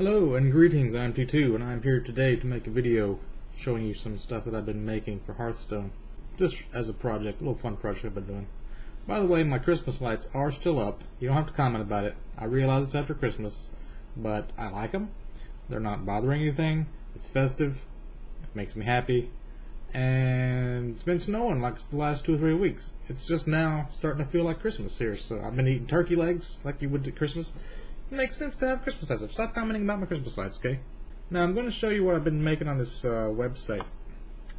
Hello and greetings, I'm T2 and I'm here today to make a video showing you some stuff that I've been making for Hearthstone. Just as a project, a little fun project I've been doing. By the way, my Christmas lights are still up. You don't have to comment about it. I realize it's after Christmas, but I like them. They're not bothering anything. It's festive. It makes me happy. And it's been snowing like the last 2 or 3 weeks. It's just now starting to feel like Christmas here. So I've been eating turkey legs like you would at Christmas. It makes sense to have Christmas lights up. Stop commenting about my Christmas lights, okay? Now I'm going to show you what I've been making on this website.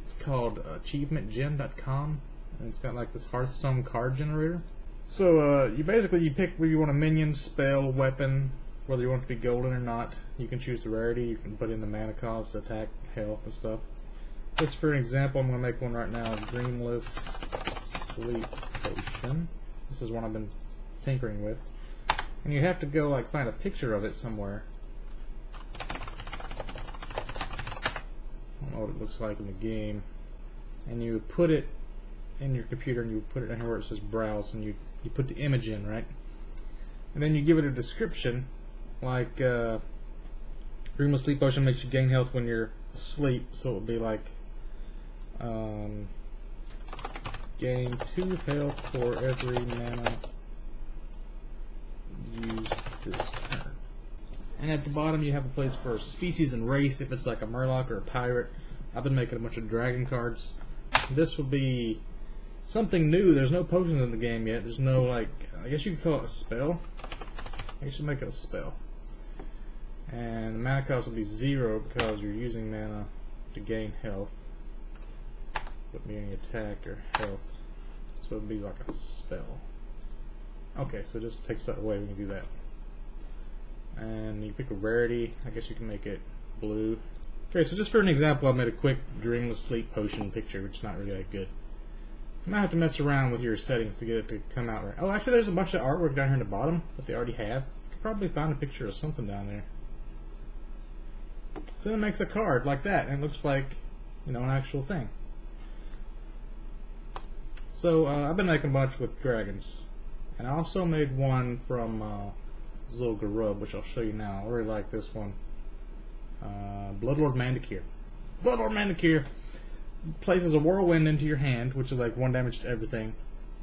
It's called achievementgen.com, and it's got like this Hearthstone card generator. So you pick where you want a minion, spell, weapon, whether you want it to be golden or not. You can choose the rarity. You can put in the mana cost, attack, health, and stuff. Just for an example, I'm going to make one right now. Dreamless Sleep Potion. This is one I've been tinkering with. And you have to go like find a picture of it somewhere. I don't know what it looks like in the game. And you would put it in your computer and you would put it in here where it says browse, and you put the image in, right? And then you give it a description like Dreamless Sleep Potion makes you gain health when you're asleep, so it would be like gain 2 health for every mana used this turn. And at the bottom you have a place for species and race if it's like a Murloc or a pirate. I've been making a bunch of dragon cards. This will be something new. There's no potions in the game yet. There's no, like, I guess you could call it a spell. I guess you make it a spell. And the mana cost will be 0 because you're using mana to gain health. Wouldn't be any attack or health. So it would be like a spell. Okay, so it just takes that away when you do that. And you pick a rarity. I guess you can make it blue. Okay, so just for an example, I made a quick Dreamless Sleep Potion picture, which is not really that good. You might have to mess around with your settings to get it to come out right. Oh, actually, there's a bunch of artwork down here in the bottom that they already have. You could probably find a picture of something down there. So it makes a card like that, and it looks like, you know, an actual thing. So I've been making a bunch with dragons. And I also made one from this little Garub, which I'll show you now. I really like this one. Bloodlord Mandakir. Bloodlord Mandakir places a whirlwind into your hand, which is like 1 damage to everything,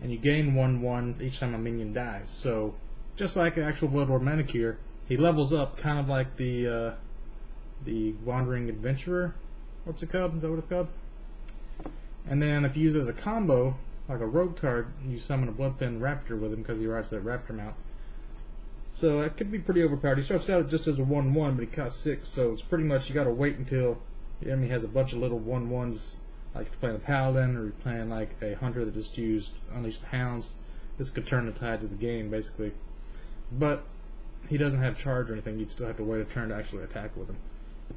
and you gain 1/1 each time a minion dies. So, just like the actual Bloodlord Mandakir, he levels up, kind of like the Wandering Adventurer. What's it called? Is that what it's called? And then if you use it as a combo, like a rogue card, you summon a Bloodfin Raptor with him because he rides that Raptor mount. So it could be pretty overpowered. He starts out just as a 1/1, but he costs 6, so it's pretty much you got to wait until the enemy has a bunch of little 1/1s. Like if you're playing a Paladin or you're playing like a Hunter that just used Unleash the Hounds, this could turn the tide to the game basically. But he doesn't have charge or anything. You'd still have to wait a turn to actually attack with him.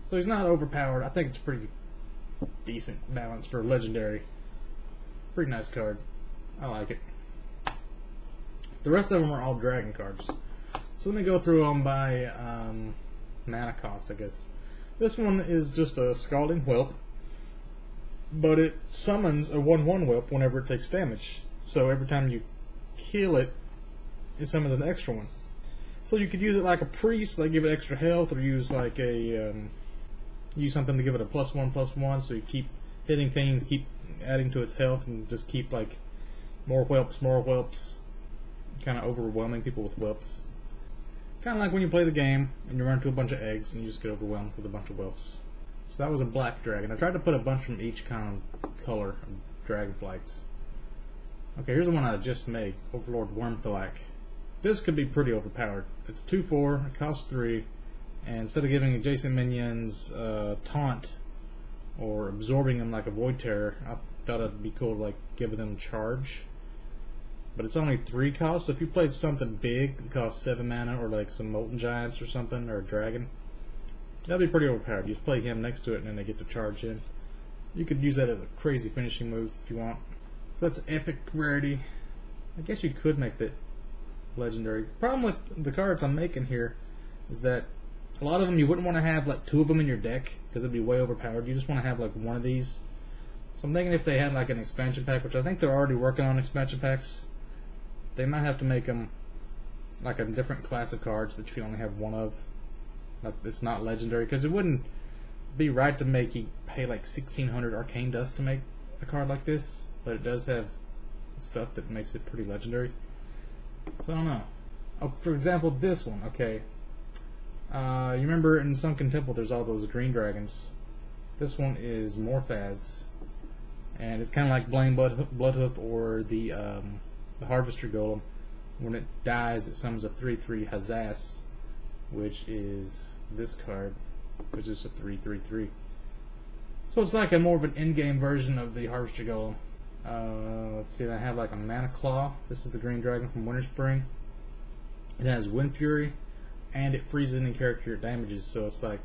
So he's not overpowered. I think it's pretty decent balance for a legendary. Pretty nice card. I like it. The rest of them are all dragon cards. So let me go through them by mana cost, I guess. This one is just a Scalding Whelp, but it summons a 1/1 Whelp whenever it takes damage. So every time you kill it, it summons an extra one. So you could use it like a priest, like give it extra health, or use like a use something to give it a +1/+1. So you keep hitting things, keep adding to its health, and just keep like more whelps, kind of overwhelming people with whelps. Kind of like when you play the game and you run into a bunch of eggs and you just get overwhelmed with a bunch of whelps. So that was a black dragon. I tried to put a bunch from each kind of color of dragon flights. Okay, here's the one I just made, Overlord Wormthalak. This could be pretty overpowered. It's 2/4, it costs 3, and instead of giving adjacent minions taunt or absorbing them like a Void Terror, I thought it'd be cool to like give them charge. But it's only 3 costs, so if you played something big that costs 7 mana, or like some Molten Giants or something, or a dragon, that'd be pretty overpowered. You just play him next to it and then they get to charge in. You could use that as a crazy finishing move if you want. So that's epic rarity. I guess you could make that legendary. The problem with the cards I'm making here is that a lot of them you wouldn't want to have like 2 of them in your deck because it'd be way overpowered. You just want to have like 1 of these. So I'm thinking if they had like an expansion pack, which I think they're already working on expansion packs, they might have to make them like a different class of cards that you can only have 1 of. It's not legendary, because it wouldn't be right to make you pay like 1,600 arcane dust to make a card like this, but it does have stuff that makes it pretty legendary. So I don't know. Oh, for example, this one. Okay, you remember in Sunken Temple, there's all those green dragons. This one is Morphaz, and it's kind of like Bane Bloodhoof or the Harvester Golem. When it dies, it summons a 3/3 Hazas, which is this card, which is a 3/3/3. So it's like a more of an in-game version of the Harvester Golem. Let's see, I have like a Mana Claw. This is the green dragon from Winterspring. It has Wind Fury, and it freezes any character it damages. So it's like,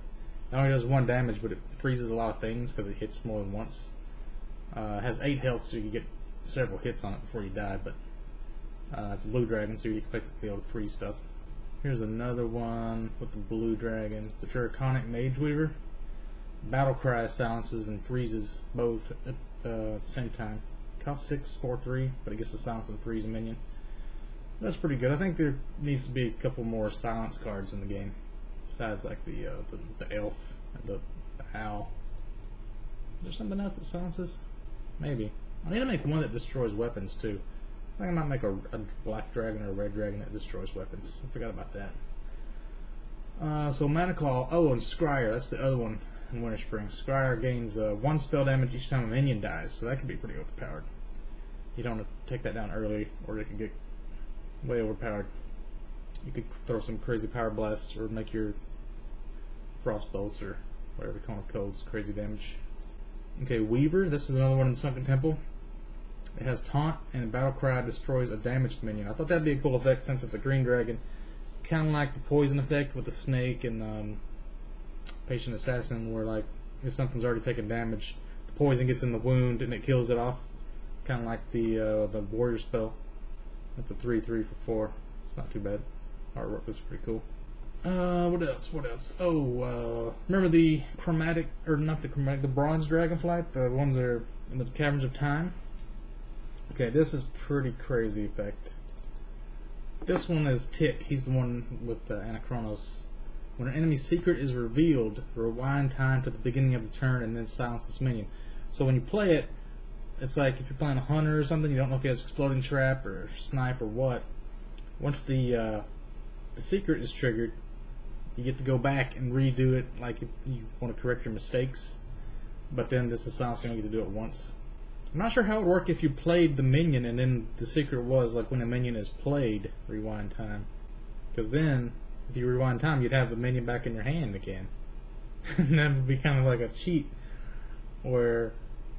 not only does 1 damage, but it freezes a lot of things because it hits more than once. It has 8 health, so you can get several hits on it before you die. But it's a blue dragon, so you expect it to be able to freeze stuff. Here's another one with the blue dragon, the Draconic Mage Weaver. Battle Cry silences and freezes both at the same time. Costs 6, 4/3, but it gets to silence and freeze a minion. That's pretty good. I think there needs to be a couple more silence cards in the game, besides like the elf and the owl. Is there something else that silences? Maybe. I need to make one that destroys weapons too. I think I might make a black dragon or a red dragon that destroys weapons. I forgot about that. So Mana Claw. Oh, and Scryer. That's the other one in Winterspring. Scryer gains 1 spell damage each time a minion dies, so that could be pretty overpowered. You don't want to take that down early, or it could get way overpowered. You could throw some crazy power blasts, or make your frost bolts, or whatever you call it, codes, crazy damage. Okay, Weaver. This is another one in Sunken Temple. It has Taunt, and Battle Cry destroys a damaged minion. I thought that'd be a cool effect since it's a green dragon. Kind of like the poison effect with the snake and Patient Assassin, where like if something's already taken damage, the poison gets in the wound and it kills it off. Kind of like the warrior spell. That's a 3/3 for 4. It's not too bad. Artwork looks pretty cool. What else? What else? Oh, remember the chromatic, or not the chromatic, the bronze dragonflight, the ones that are in the Caverns of Time. Okay, this is pretty crazy effect. This one is Tick. He's the one with the Chronos. When an enemy's secret is revealed, rewind time to the beginning of the turn and then silence this minion. So when you play it, it's like if you're playing a hunter or something, you don't know if he has exploding trap or snipe or what. Once the secret is triggered, you get to go back and redo it, like if you want to correct your mistakes. But then this is silence, you only get to do it once. I'm not sure how it would work if you played the minion and then the secret was like when a minion is played, rewind time. Because then, if you rewind time, you'd have the minion back in your hand again. And that would be kind of like a cheat, where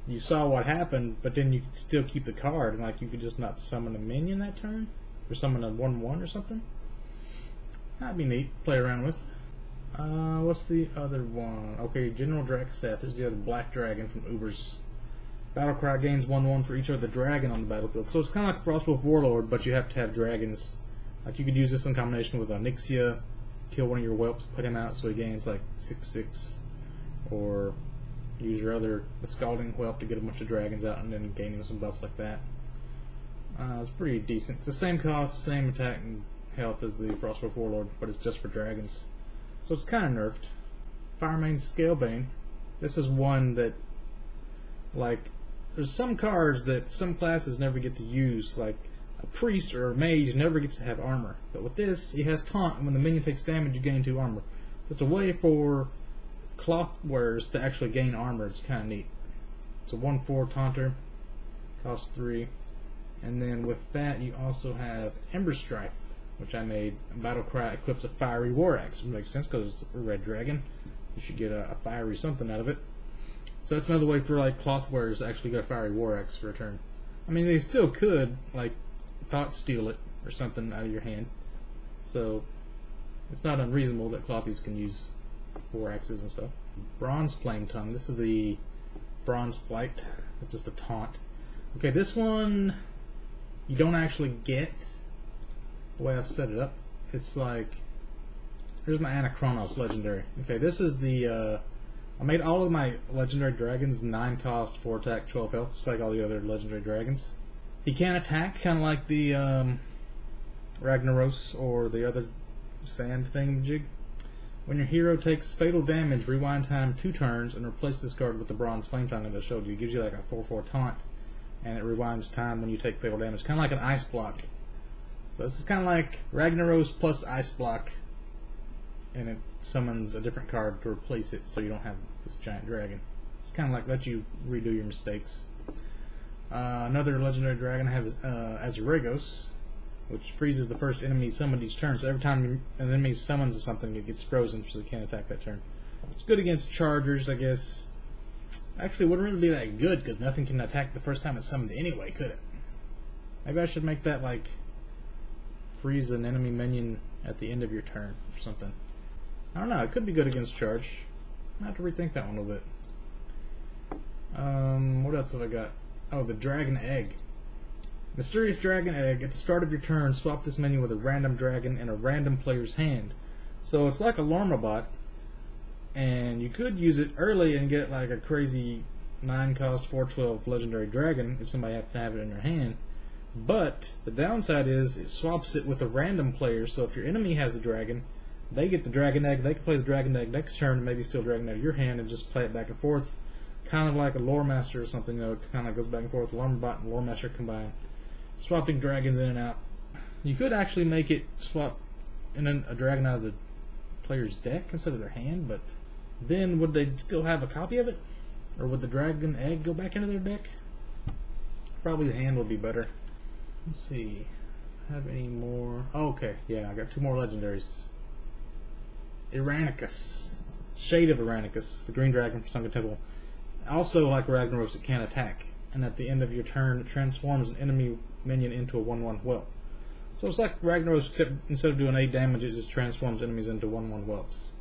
you saw what happened, but then you could still keep the card, and like you could just not summon a minion that turn, or summon a 1/1 or something. That'd be neat. Play around with. What's the other one? Okay, General Draxeth. There's the other black dragon from Uber's. Battlecry gains 1/1 for each other dragon on the battlefield. So it's kind of like Frostwolf Warlord, but you have to have dragons. Like you could use this in combination with Onyxia, kill one of your whelps, put him out so he gains like 6/6, or use your other Scalding Whelp to get a bunch of dragons out and then gain him some buffs like that. It's pretty decent. It's the same cost, same attack and health as the Frostwolf Warlord, but it's just for dragons. So it's kind of nerfed. Firemane Scalebane. This is one that, like, there's some cards that some classes never get to use, like a priest or a mage never gets to have armor. But with this, he has taunt, and when the minion takes damage, you gain 2 armor. So it's a way for cloth wearers to actually gain armor. It's kind of neat. It's a 1/4 taunter, costs 3. And then with that, you also have Ember Strife, which I made. Battlecry equips a fiery war axe, which makes sense because it's a red dragon. You should get a fiery something out of it. So that's another way for like cloth wearers to actually get a fiery war axe for a turn. I mean, they still could like thought steal it or something out of your hand. So it's not unreasonable that clothies can use war axes and stuff. Bronze Flame Tongue. This is the Bronze Flight. It's just a taunt. Okay, this one you don't actually get the way I've set it up. It's like, here's my Chronos legendary. Okay, this is the I made all of my legendary dragons 9 cost, 4 attack, 12 health, just like all the other legendary dragons. He can attack, kind of like the Ragnaros or the other sand thingamajig. When your hero takes fatal damage, rewind time 2 turns and replace this card with the bronze flame tongue that I showed you. It gives you like a 4/4 taunt, and it rewinds time when you take fatal damage. Kind of like an ice block. So this is kind of like Ragnaros plus ice block, and it summons a different card to replace it, so you don't have this giant dragon. It's kind of like let you redo your mistakes. Another legendary dragon I have is as rigos, which freezes the first enemy summoned each turn. So every time an enemy summons something, it gets frozen, so they can't attack that turn. It's good against chargers, I guess. Actually, it wouldn't really be that good because nothing can attack the first time it's summoned anyway, could it? Maybe I should make that like freeze an enemy minion at the end of your turn or something. I don't know. It could be good against charge. I have to rethink that one a little bit. What else have I got? Oh, the dragon egg. Mysterious dragon egg. At the start of your turn, swap this menu with a random dragon in a random player's hand. So it's like a Lormabot, and you could use it early and get like a crazy 9-cost 4/12 legendary dragon if somebody happened to have it in their hand. But the downside is it swaps it with a random player, so if your enemy has the dragon, they get the dragon egg, they can play the dragon egg next turn and maybe steal dragon out of your hand and just play it back and forth. Kind of like a Lore Master or something, you know, it kind of goes back and forth. Lormabot and Lore Master combined. Swapping dragons in and out. You could actually make it swap a dragon out of the player's deck instead of their hand, but then would they still have a copy of it? Or would the dragon egg go back into their deck? Probably the hand would be better. Let's see. Have any more? Oh, okay, yeah, I got 2 more legendaries. Iranicus. Shade of Iranicus, the green dragon from Sunken Temple. Also, like Ragnaros, it can't attack. And at the end of your turn, it transforms an enemy minion into a 1/1 whelp. So it's like Ragnaros, except instead of doing 8 damage, it just transforms enemies into 1/1 whelps.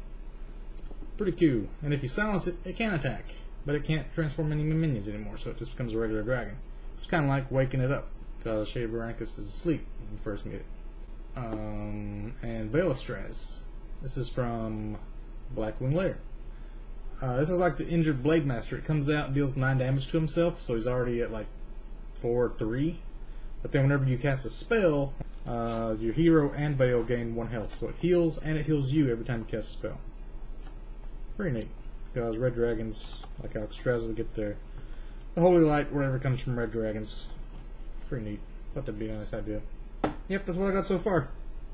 Pretty cool. And if you silence it, it can attack. But it can't transform any minions anymore, so it just becomes a regular dragon. It's kind of like waking it up, because Shade of Iranicus is asleep when you first meet it. And Veilastraz. This is from Blackwing Lair. This is like the injured Blade Master. It comes out and deals 9 damage to himself, so he's already at like 4/3. But then whenever you cast a spell, your hero and Veil gain 1 health. So it heals and it heals you every time you cast a spell. Pretty neat. Because red dragons, like Alexstrasza, get the holy light, whatever comes from red dragons. Pretty neat. Thought that'd be a nice idea. Yep, that's what I got so far.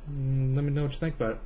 Let me know what you think about it.